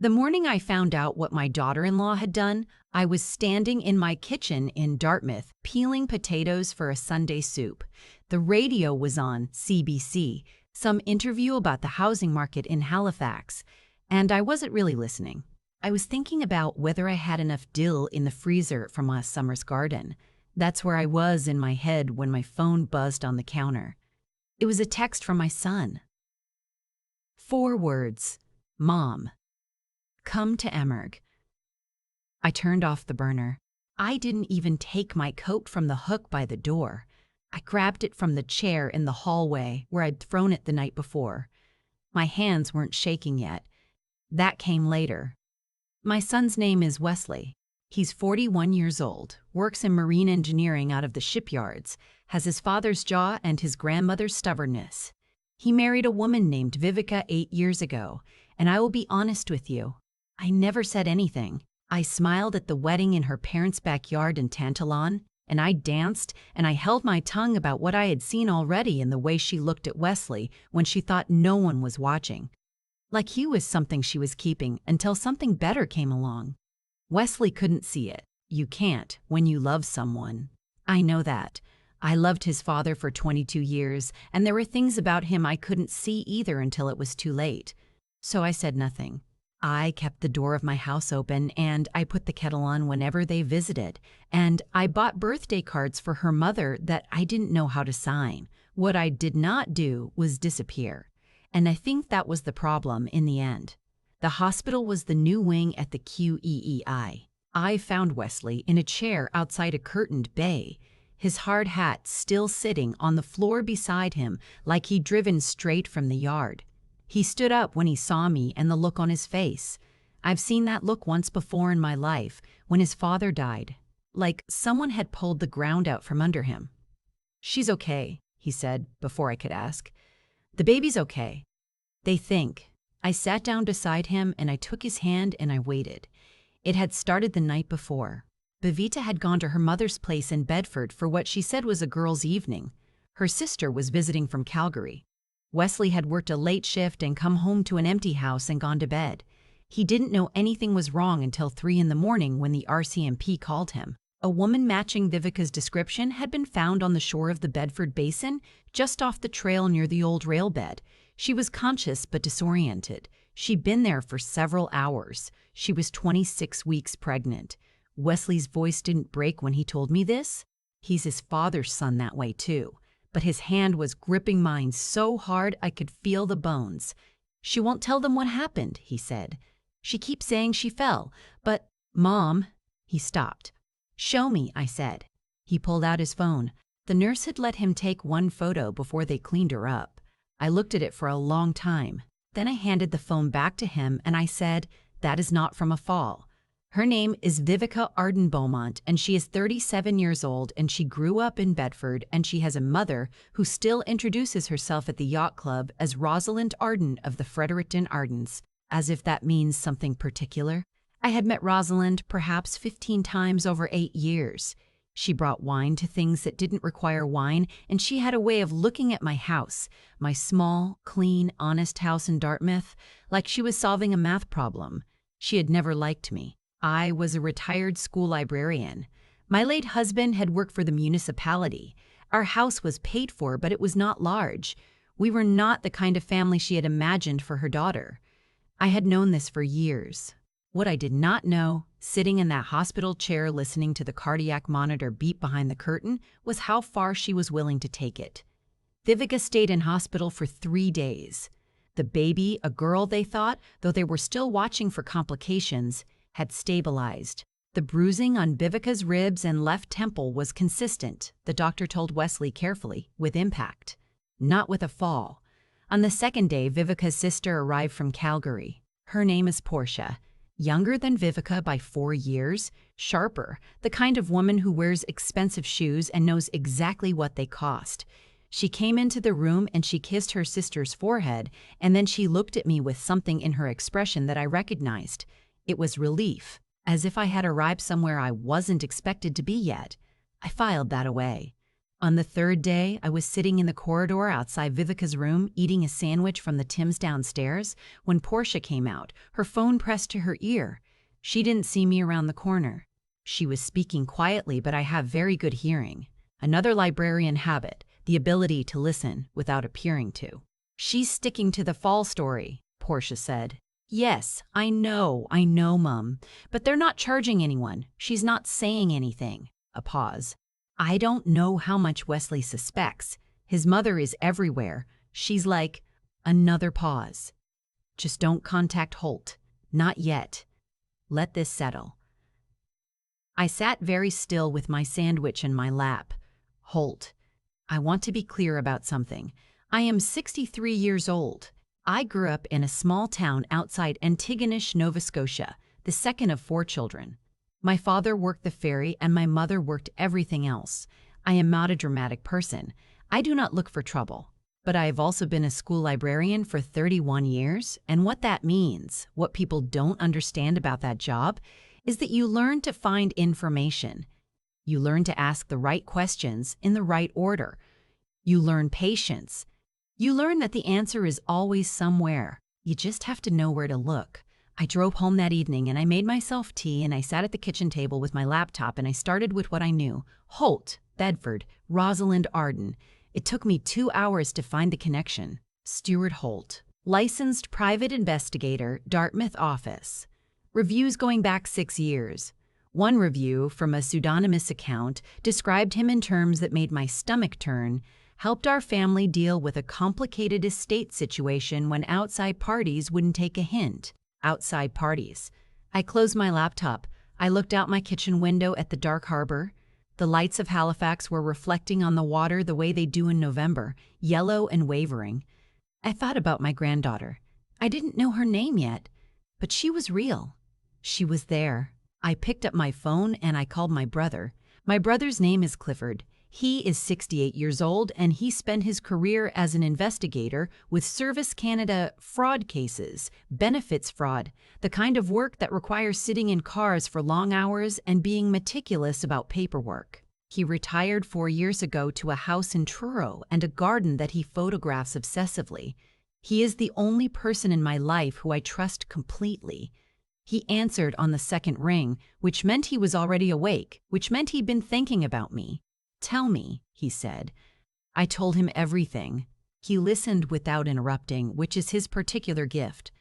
The morning I found out what my daughter-in-law had done, I was standing in my kitchen in Dartmouth, peeling potatoes for a Sunday soup. The radio was on CBC, some interview about the housing market in Halifax, and I wasn't really listening. I was thinking about whether I had enough dill in the freezer from last summer's garden. That's where I was in my head when my phone buzzed on the counter. It was a text from my son. 4 words. Mom. Come to Emerg. I turned off the burner. I didn't even take my coat from the hook by the door. I grabbed it from the chair in the hallway where I'd thrown it the night before. My hands weren't shaking yet. That came later. My son's name is Wesley. He's 41 years old, works in marine engineering out of the shipyards, has his father's jaw and his grandmother's stubbornness. He married a woman named Vivica 8 years ago, and I will be honest with you, I never said anything. I smiled at the wedding in her parents' backyard in Tantalon, and I danced, and I held my tongue about what I had seen already in the way she looked at Wesley when she thought no one was watching. Like he was something she was keeping until something better came along. Wesley couldn't see it. You can't when you love someone. I know that. I loved his father for 22 years, and there were things about him I couldn't see either until it was too late. So I said nothing. I kept the door of my house open, and I put the kettle on whenever they visited, and I bought birthday cards for her mother that I didn't know how to sign. What I did not do was disappear, and I think that was the problem in the end. The hospital was the new wing at the QEEI. I found Wesley in a chair outside a curtained bay, his hard hat still sitting on the floor beside him like he'd driven straight from the yard. He stood up when he saw me and the look on his face. I've seen that look once before in my life, when his father died, like someone had pulled the ground out from under him. "She's okay," he said before I could ask. "The baby's okay. They think." I sat down beside him and I took his hand and I waited. It had started the night before. Bevita had gone to her mother's place in Bedford for what she said was a girls' evening. Her sister was visiting from Calgary. Wesley had worked a late shift and come home to an empty house and gone to bed. He didn't know anything was wrong until 3 in the morning when the RCMP called him. A woman matching Vivica's description had been found on the shore of the Bedford Basin, just off the trail near the old rail bed. She was conscious but disoriented. She'd been there for several hours. She was 26 weeks pregnant. Wesley's voice didn't break when he told me this. He's his father's son that way too. But his hand was gripping mine so hard I could feel the bones. "She won't tell them what happened," he said. "She keeps saying she fell, but, Mom," he stopped. "Show me," I said. He pulled out his phone. The nurse had let him take one photo before they cleaned her up. I looked at it for a long time. Then I handed the phone back to him and I said, "That is not from a fall. Her name is Vivica Arden Beaumont, and she is 37 years old, and she grew up in Bedford, and she has a mother who still introduces herself at the yacht club as Rosalind Arden of the Fredericton Ardens, as if that means something particular. I had met Rosalind perhaps 15 times over 8 years. She brought wine to things that didn't require wine, and she had a way of looking at my house, my small, clean, honest house in Dartmouth, like she was solving a math problem. She had never liked me. I was a retired school librarian. My late husband had worked for the municipality. Our house was paid for, but it was not large. We were not the kind of family she had imagined for her daughter. I had known this for years. What I did not know, sitting in that hospital chair listening to the cardiac monitor beep behind the curtain, was how far she was willing to take it. Vivica stayed in hospital for 3 days. The baby, a girl they thought, though they were still watching for complications, had stabilized. The bruising on Vivica's ribs and left temple was consistent, the doctor told Wesley carefully, with impact, not with a fall. On the 2nd day, Vivica's sister arrived from Calgary. Her name is Portia. Younger than Vivica by 4 years, sharper, the kind of woman who wears expensive shoes and knows exactly what they cost. She came into the room and she kissed her sister's forehead, and then she looked at me with something in her expression that I recognized. It was relief, as if I had arrived somewhere I wasn't expected to be yet. I filed that away. On the third day, I was sitting in the corridor outside Vivica's room eating a sandwich from the Tim's downstairs when Portia came out, her phone pressed to her ear. She didn't see me around the corner. She was speaking quietly, but I have very good hearing. Another librarian habit, the ability to listen without appearing to. "She's sticking to the fall story," Portia said. "Yes, I know, Mum. But they're not charging anyone. She's not saying anything." A pause. "I don't know how much Wesley suspects. His mother is everywhere. She's like..." Another pause. "Just don't contact Holt. Not yet. Let this settle." I sat very still with my sandwich in my lap. "Holt, I want to be clear about something. I am 63 years old. I grew up in a small town outside Antigonish, Nova Scotia, the second of 4 children. My father worked the ferry and my mother worked everything else. I am not a dramatic person. I do not look for trouble. But I have also been a school librarian for 31 years, and what that means, what people don't understand about that job, is that you learn to find information. You learn to ask the right questions in the right order. You learn patience. You learn that the answer is always somewhere. You just have to know where to look. I drove home that evening and I made myself tea and I sat at the kitchen table with my laptop and I started with what I knew. Holt, Bedford, Rosalind Arden. It took me 2 hours to find the connection. Stuart Holt, licensed private investigator, Dartmouth office. Reviews going back 6 years. One review from a pseudonymous account described him in terms that made my stomach turn. Helped our family deal with a complicated estate situation when outside parties wouldn't take a hint. Outside parties. I closed my laptop. I looked out my kitchen window at the dark harbor. The lights of Halifax were reflecting on the water the way they do in November, yellow and wavering. I thought about my granddaughter. I didn't know her name yet, but she was real. She was there. I picked up my phone and I called my brother. My brother's name is Clifford. He is 68 years old and he spent his career as an investigator with Service Canada fraud cases, benefits fraud, the kind of work that requires sitting in cars for long hours and being meticulous about paperwork. He retired 4 years ago to a house in Truro and a garden that he photographs obsessively. He is the only person in my life who I trust completely. He answered on the second ring, which meant he was already awake, which meant he'd been thinking about me. "Tell me," he said. I told him everything. He listened without interrupting, which is his particular gift.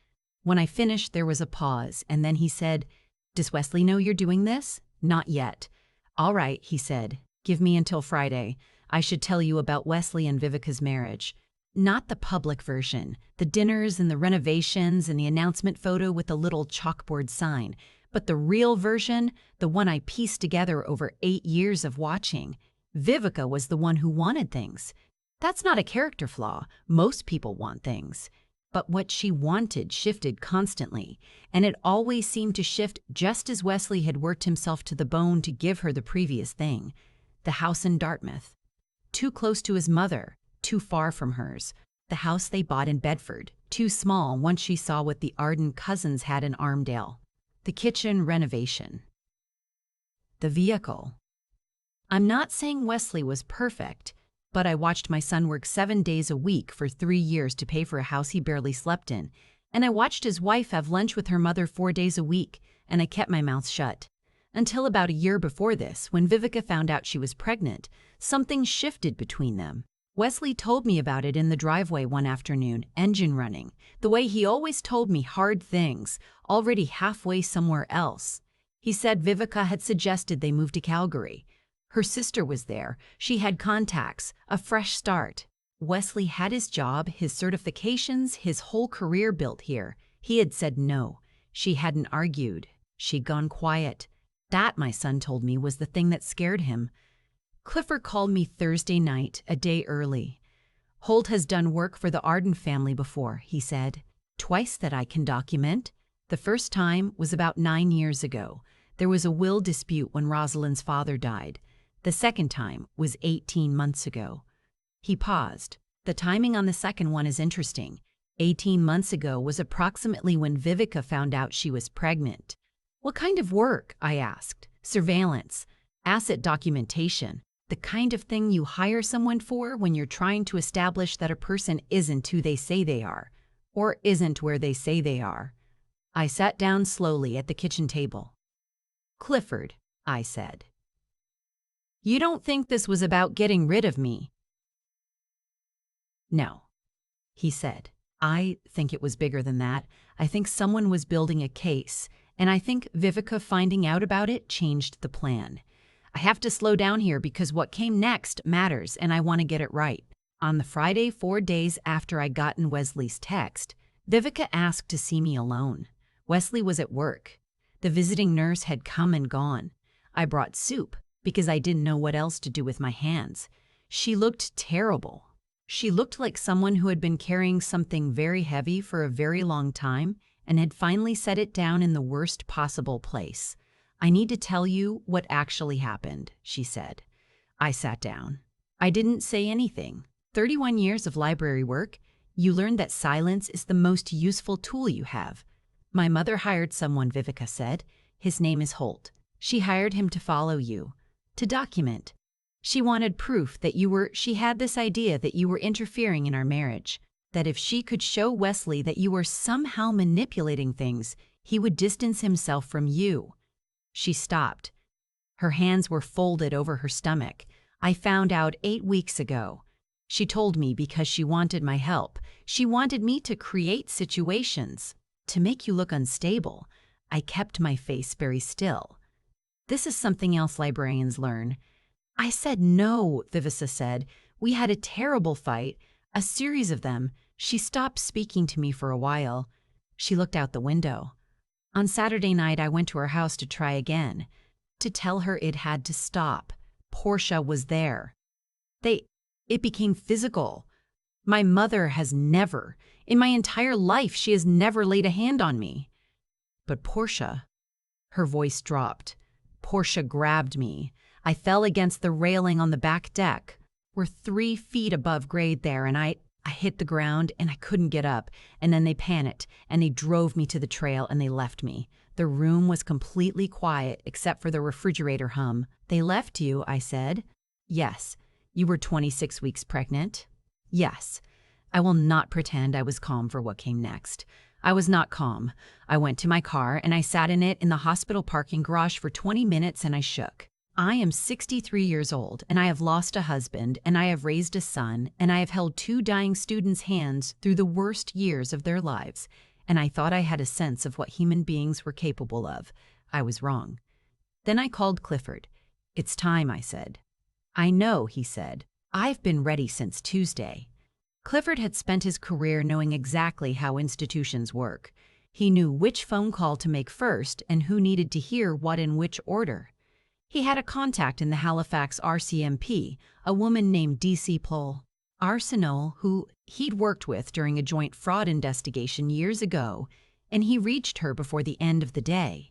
When I finished, there was a pause, and then he said, "Does Wesley know you're doing this?" "Not yet." "All right," he said. "Give me until Friday. I should tell you about Wesley and Vivica's marriage. Not the public version, the dinners and the renovations and the announcement photo with the little chalkboard sign, but the real version, the one I pieced together over 8 years of watching. Vivica was the one who wanted things. That's not a character flaw. Most people want things. But what she wanted shifted constantly, and it always seemed to shift just as Wesley had worked himself to the bone to give her the previous thing. The house in Dartmouth. Too close to his mother, too far from hers. The house they bought in Bedford, too small once she saw what the Arden cousins had in Armdale. The kitchen renovation. The vehicle. I'm not saying Wesley was perfect, but I watched my son work 7 days a week for 3 years to pay for a house he barely slept in, and I watched his wife have lunch with her mother 4 days a week, and I kept my mouth shut. Until about a year before this, when Vivica found out she was pregnant, something shifted between them. Wesley told me about it in the driveway one afternoon, engine running, the way he always told me hard things, already halfway somewhere else. He said Vivica had suggested they move to Calgary. Her sister was there. She had contacts, a fresh start. Wesley had his job, his certifications, his whole career built here. He had said no. She hadn't argued. She'd gone quiet. That, my son told me, was the thing that scared him. Clifford called me Thursday night, a day early. "Holt has done work for the Arden family before," he said. "Twice that I can document. The first time was about 9 years ago. There was a will dispute when Rosalind's father died. The second time was 18 months ago." He paused. The timing on the second one is interesting. 18 months ago was approximately when Vivica found out she was pregnant. "What kind of work?" I asked. "Surveillance. Asset documentation. The kind of thing you hire someone for when you're trying to establish that a person isn't who they say they are, or isn't where they say they are. I sat down slowly at the kitchen table. "Clifford," I said, "you don't think this was about getting rid of me?" "No," he said. "I think it was bigger than that. I think someone was building a case, and I think Vivica finding out about it changed the plan. I have to slow down here because what came next matters, and I want to get it right." On the Friday 4 days after I gotten Wesley's text, Vivica asked to see me alone. Wesley was at work. The visiting nurse had come and gone. I brought soup because I didn't know what else to do with my hands. She looked terrible. She looked like someone who had been carrying something very heavy for a very long time and had finally set it down in the worst possible place. "I need to tell you what actually happened," she said. I sat down. I didn't say anything. 31 years of library work, you learn that silence is the most useful tool you have. "My mother hired someone," Vivica said. "His name is Holt. She hired him to follow you, to document. She wanted proof that she had this idea that you were interfering in our marriage, that if she could show Wesley that you were somehow manipulating things, he would distance himself from you." She stopped. Her hands were folded over her stomach. "I found out 8 weeks ago. She told me because she wanted my help. She wanted me to create situations, to make you look unstable." I kept my face very still. "This is something else librarians learn." I said no, Vivica said. "We had a terrible fight, a series of them." She stopped speaking to me for a while. She looked out the window. "On Saturday night, I went to her house to try again, to tell her it had to stop. Portia was there. It became physical. My mother has never, in my entire life, she has never laid a hand on me. But Portia," her voice dropped. "Portia grabbed me. I fell against the railing on the back deck. We're 3 feet above grade there, and I hit the ground and I couldn't get up. And then they panicked and they drove me to the trail and they left me. The room was completely quiet except for the refrigerator hum." "They left you," I said. "Yes." "You were 26 weeks pregnant?" "Yes." I will not pretend I was calm for what came next. I was not calm. I went to my car and I sat in it in the hospital parking garage for 20 minutes and I shook. I am 63 years old and I have lost a husband and I have raised a son and I have held 2 dying students' hands through the worst years of their lives, and I thought I had a sense of what human beings were capable of. I was wrong. Then I called Clifford. "It's time," I said. "I know," he said. "I've been ready since Tuesday." Clifford had spent his career knowing exactly how institutions work. He knew which phone call to make first and who needed to hear what in which order. He had a contact in the Halifax RCMP, a woman named D.C. Pohl Arsenal, who he'd worked with during a joint fraud investigation years ago, and he reached her before the end of the day.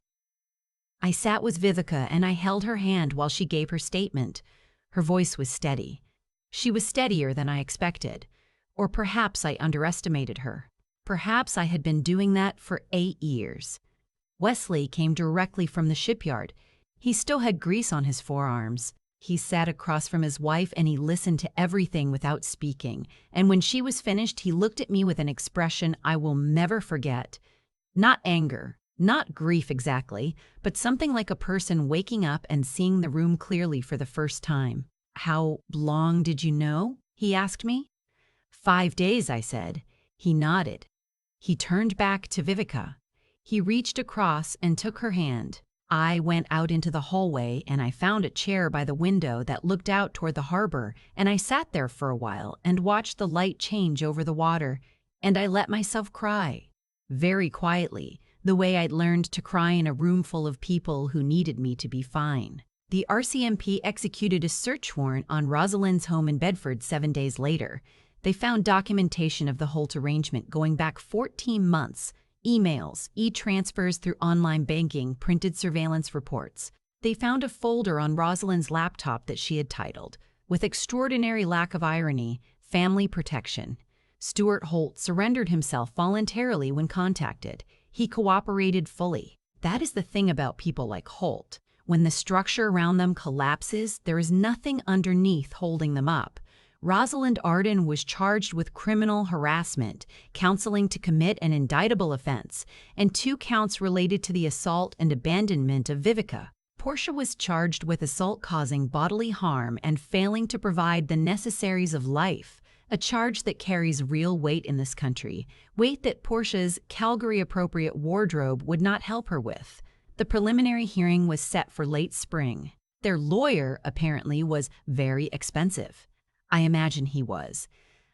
I sat with Vivica and I held her hand while she gave her statement. Her voice was steady. She was steadier than I expected. Or perhaps I underestimated her. Perhaps I had been doing that for 8 years. Wesley came directly from the shipyard. He still had grease on his forearms. He sat across from his wife and he listened to everything without speaking. And when she was finished, he looked at me with an expression I will never forget. Not anger, not grief exactly, but something like a person waking up and seeing the room clearly for the first time. "How long did you know?" he asked me. 5 days, I said. He nodded. He turned back to Vivica. He reached across and took her hand. I went out into the hallway and I found a chair by the window that looked out toward the harbor, and I sat there for a while and watched the light change over the water, and I let myself cry. Very quietly, the way I'd learned to cry in a room full of people who needed me to be fine. The RCMP executed a search warrant on Rosalind's home in Bedford 7 days later. They found documentation of the Holt arrangement going back 14 months, emails, e-transfers through online banking, printed surveillance reports. They found a folder on Rosalind's laptop that she had titled, with extraordinary lack of irony, "Family Protection." Stuart Holt surrendered himself voluntarily when contacted. He cooperated fully. That is the thing about people like Holt. When the structure around them collapses, there is nothing underneath holding them up. Rosalind Arden was charged with criminal harassment, counseling to commit an indictable offense, and 2 counts related to the assault and abandonment of Vivica. Portia was charged with assault causing bodily harm and failing to provide the necessaries of life, a charge that carries real weight in this country, weight that Portia's Calgary-appropriate wardrobe would not help her with. The preliminary hearing was set for late spring. Their lawyer, apparently, was very expensive. I imagine he was.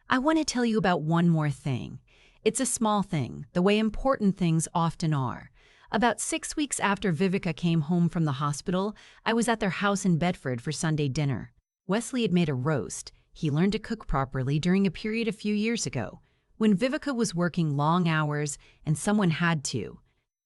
I want to tell you about one more thing. It's a small thing, the way important things often are. About 6 weeks after Vivica came home from the hospital, I was at their house in Bedford for Sunday dinner. Wesley had made a roast. He learned to cook properly during a period a few years ago, when Vivica was working long hours and someone had to.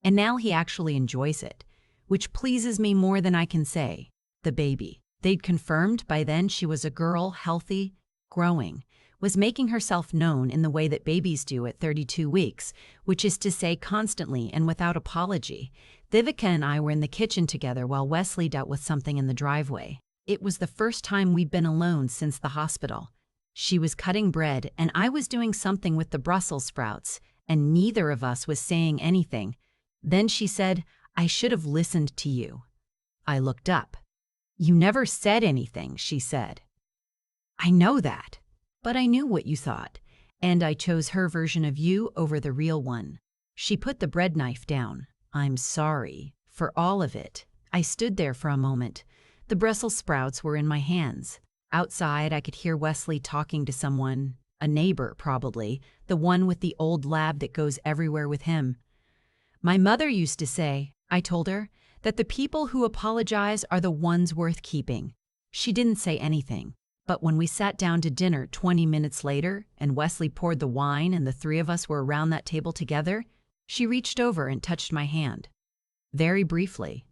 And now he actually enjoys it, which pleases me more than I can say. The baby. They'd confirmed by then she was a girl, healthy, growing, was making herself known in the way that babies do at 32 weeks, which is to say constantly and without apology. Vivica and I were in the kitchen together while Wesley dealt with something in the driveway. It was the first time we'd been alone since the hospital. She was cutting bread and I was doing something with the Brussels sprouts, and neither of us was saying anything. Then she said, "I should have listened to you." I looked up. "You never said anything," she said. "I know that. But I knew what you thought, and I chose her version of you over the real one." She put the bread knife down. "I'm sorry for all of it." I stood there for a moment. The Brussels sprouts were in my hands. Outside, I could hear Wesley talking to someone, a neighbor probably, the one with the old lab that goes everywhere with him. "My mother used to say," I told her, "that the people who apologize are the ones worth keeping." She didn't say anything. But when we sat down to dinner 20 minutes later and Wesley poured the wine and the 3 of us were around that table together, she reached over and touched my hand. Very briefly.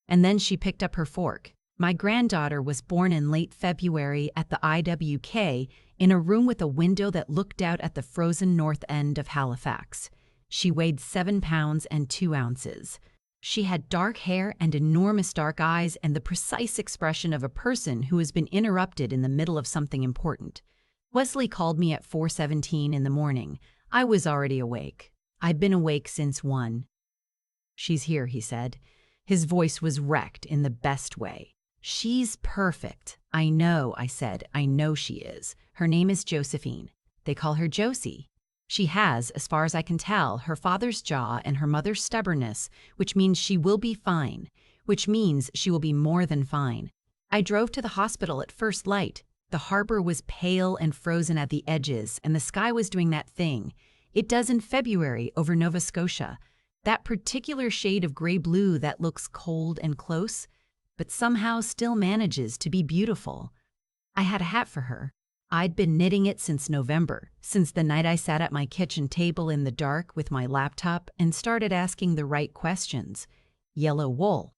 And then she picked up her fork. My granddaughter was born in late February at the IWK in a room with a window that looked out at the frozen north end of Halifax. She weighed 7 pounds and 2 ounces. She had dark hair and enormous dark eyes and the precise expression of a person who has been interrupted in the middle of something important. Wesley called me at 4:17 in the morning. I was already awake. I'd been awake since 1. "She's here," he said. His voice was wrecked in the best way. "She's perfect." "I know," I said. "I know she is. Her name is Josephine. They call her Josie. She has, as far as I can tell, her father's jaw and her mother's stubbornness, which means she will be fine, which means she will be more than fine." I drove to the hospital at first light. The harbor was pale and frozen at the edges, and the sky was doing that thing it does in February over Nova Scotia, that particular shade of gray-blue that looks cold and close, but somehow still manages to be beautiful. I had a hat for her. I'd been knitting it since November, since the night I sat at my kitchen table in the dark with my laptop and started asking the right questions. Yellow wool.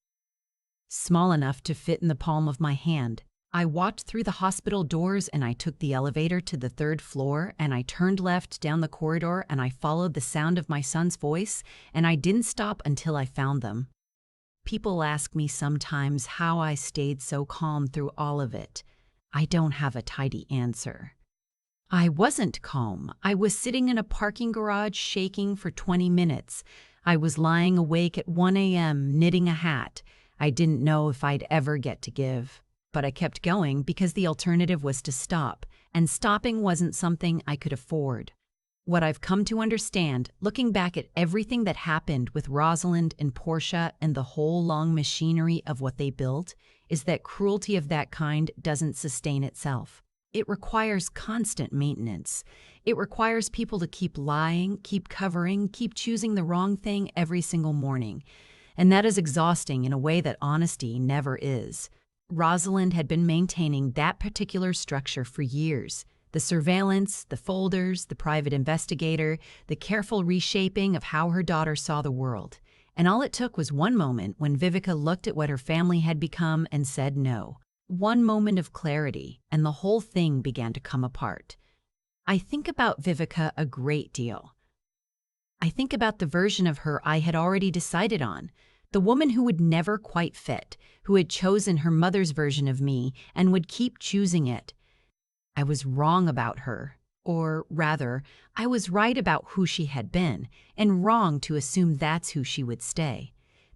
Small enough to fit in the palm of my hand. I walked through the hospital doors and I took the elevator to the 3rd floor and I turned left down the corridor and I followed the sound of my son's voice and I didn't stop until I found them. People ask me sometimes how I stayed so calm through all of it. I don't have a tidy answer. I wasn't calm. I was sitting in a parking garage shaking for 20 minutes. I was lying awake at 1 a.m. knitting a hat. I didn't know if I'd ever get to give. But I kept going because the alternative was to stop, and stopping wasn't something I could afford. What I've come to understand, looking back at everything that happened with Rosalind and Portia and the whole long machinery of what they built, is that cruelty of that kind doesn't sustain itself. It requires constant maintenance. It requires people to keep lying, keep covering, keep choosing the wrong thing every single morning. And that is exhausting in a way that honesty never is. Rosalind had been maintaining that particular structure for years. The surveillance, the folders, the private investigator, the careful reshaping of how her daughter saw the world. And all it took was one moment when Vivica looked at what her family had become and said no. One moment of clarity, and the whole thing began to come apart. I think about Vivica a great deal. I think about the version of her I had already decided on, The woman who would never quite fit, who had chosen her mother's version of me and would keep choosing it. I was wrong about her. Or rather, I was right about who she had been, and wrong to assume that's who she would stay.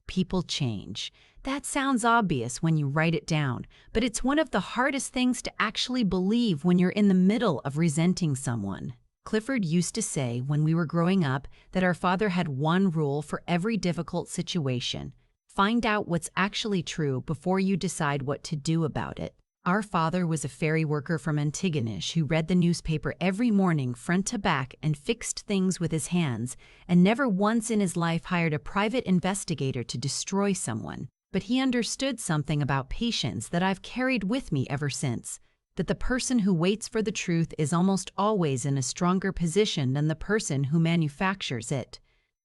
People change. That sounds obvious when you write it down, but it's one of the hardest things to actually believe when you're in the middle of resenting someone. Clifford used to say when we were growing up that our father had one rule for every difficult situation: find out what's actually true before you decide what to do about it. Our father was a ferry worker from Antigonish who read the newspaper every morning front to back and fixed things with his hands, and never once in his life hired a private investigator to destroy someone. But he understood something about patience that I've carried with me ever since, that the person who waits for the truth is almost always in a stronger position than the person who manufactures it.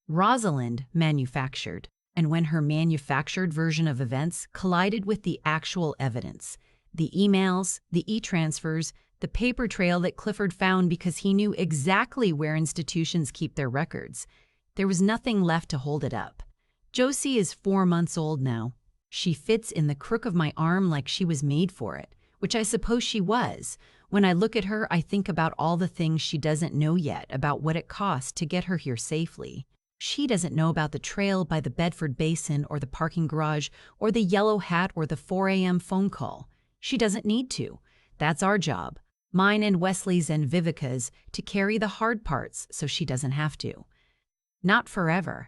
Rosalind manufactured, and when her manufactured version of events collided with the actual evidence, the emails, the e-transfers, the paper trail that Clifford found because he knew exactly where institutions keep their records, there was nothing left to hold it up. Josie is 4 months old now. She fits in the crook of my arm like she was made for it, which I suppose she was. When I look at her, I think about all the things she doesn't know yet about what it cost to get her here safely. She doesn't know about the trail by the Bedford Basin or the parking garage or the yellow hat or the 4 a.m. phone call. She doesn't need to. That's our job, mine and Wesley's and Vivica's, to carry the hard parts so she doesn't have to. Not forever,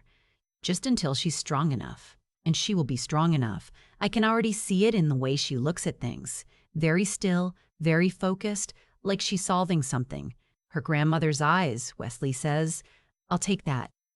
just until she's strong enough. And she will be strong enough. I can already see it in the way she looks at things. Very still, very focused, like she's solving something. Her grandmother's eyes, Wesley says. I'll take that.